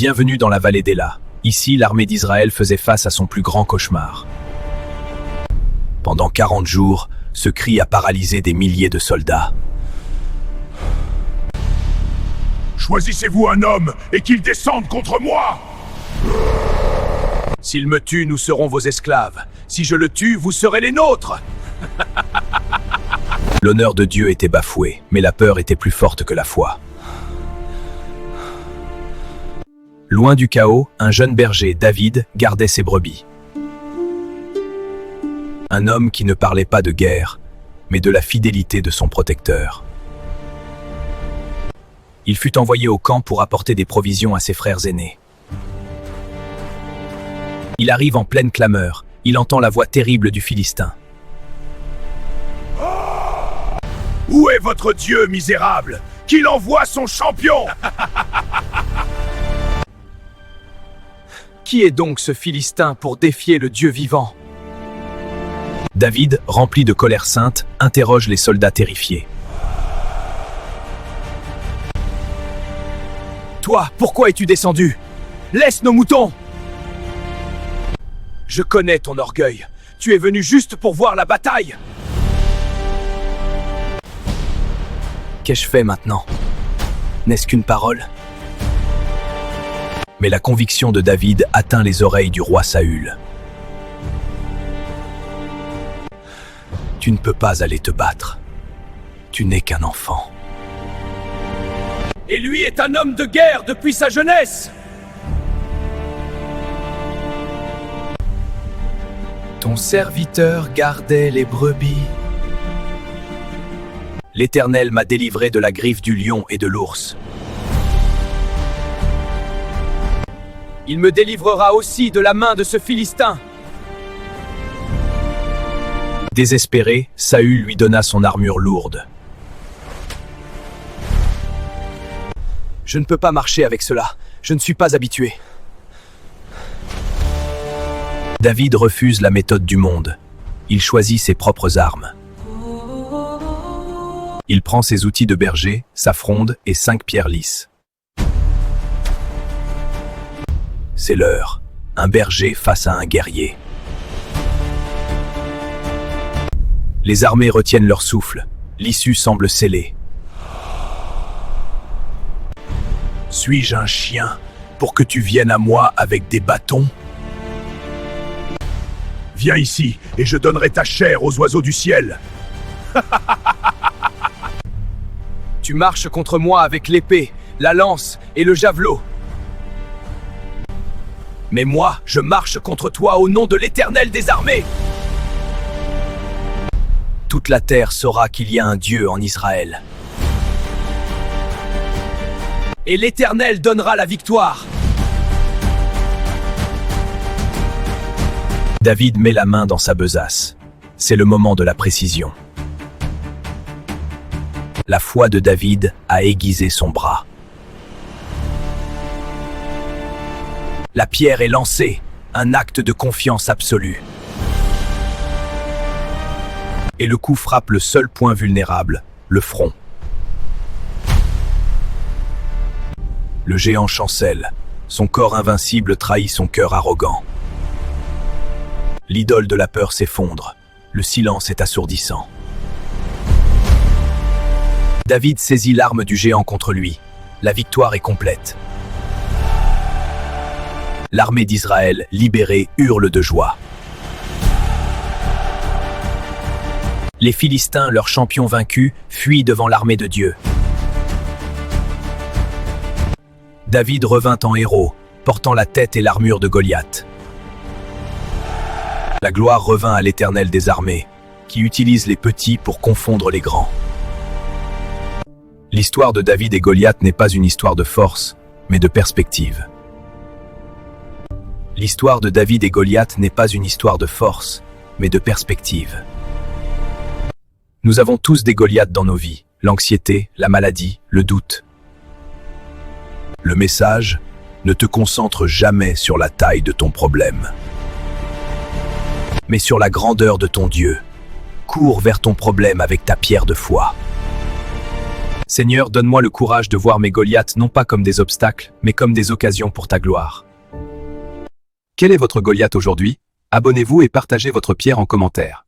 Bienvenue dans la vallée d'Ela. Ici, l'armée d'Israël faisait face à son plus grand cauchemar. Pendant 40 jours, ce cri a paralysé des milliers de soldats. Choisissez-vous un homme et qu'il descende contre moi! S'il me tue, nous serons vos esclaves. Si je le tue, vous serez les nôtres. L'honneur de Dieu était bafoué, mais la peur était plus forte que la foi. Loin du chaos, un jeune berger, David, gardait ses brebis. Un homme qui ne parlait pas de guerre, mais de la fidélité de son protecteur. Il fut envoyé au camp pour apporter des provisions à ses frères aînés. Il arrive en pleine clameur. Il entend la voix terrible du Philistin. Où est votre Dieu misérable? Qu'il envoie son champion! Qui est donc ce Philistin pour défier le Dieu vivant? David, rempli de colère sainte, interroge les soldats terrifiés. Toi, pourquoi es-tu descendu? Laisse nos moutons! Je connais ton orgueil. Tu es venu juste pour voir la bataille. Qu'ai-je fait maintenant? N'est-ce qu'une parole? Mais la conviction de David atteint les oreilles du roi Saül. Tu ne peux pas aller te battre. Tu n'es qu'un enfant. Et lui est un homme de guerre depuis sa jeunesse. Ton serviteur gardait les brebis. L'Éternel m'a délivré de la griffe du lion et de l'ours. Il me délivrera aussi de la main de ce Philistin. Désespéré, Saül lui donna son armure lourde. Je ne peux pas marcher avec cela. Je ne suis pas habitué. David refuse la méthode du monde. Il choisit ses propres armes. Il prend ses outils de berger, sa fronde et 5 pierres lisses. C'est l'heure. Un berger face à un guerrier. Les armées retiennent leur souffle. L'issue semble scellée. Suis-je un chien pour que tu viennes à moi avec des bâtons? Viens ici et je donnerai ta chair aux oiseaux du ciel. Tu marches contre moi avec l'épée, la lance et le javelot. Mais moi, je marche contre toi au nom de l'Éternel des armées. Toute la terre saura qu'il y a un Dieu en Israël. Et l'Éternel donnera la victoire. David met la main dans sa besace. C'est le moment de la précision. La foi de David a aiguisé son bras. La pierre est lancée, un acte de confiance absolue. Et le coup frappe le seul point vulnérable, le front. Le géant chancelle. Son corps invincible trahit son cœur arrogant. L'idole de la peur s'effondre. Le silence est assourdissant. David saisit l'arme du géant contre lui. La victoire est complète. L'armée d'Israël, libérée, hurle de joie. Les Philistins, leurs champions vaincus, fuient devant l'armée de Dieu. David revint en héros, portant la tête et l'armure de Goliath. La gloire revint à l'Éternel des armées, qui utilise les petits pour confondre les grands. L'histoire de David et Goliath n'est pas une histoire de force, mais de perspective. L'histoire de David et Goliath n'est pas une histoire de force, mais de perspective. Nous avons tous des Goliaths dans nos vies, l'anxiété, la maladie, le doute. Le message, ne te concentre jamais sur la taille de ton problème, mais sur la grandeur de ton Dieu. Cours vers ton problème avec ta pierre de foi. Seigneur, donne-moi le courage de voir mes Goliaths non pas comme des obstacles, mais comme des occasions pour ta gloire. Quel est votre Goliath aujourd'hui? Abonnez-vous et partagez votre pierre en commentaire.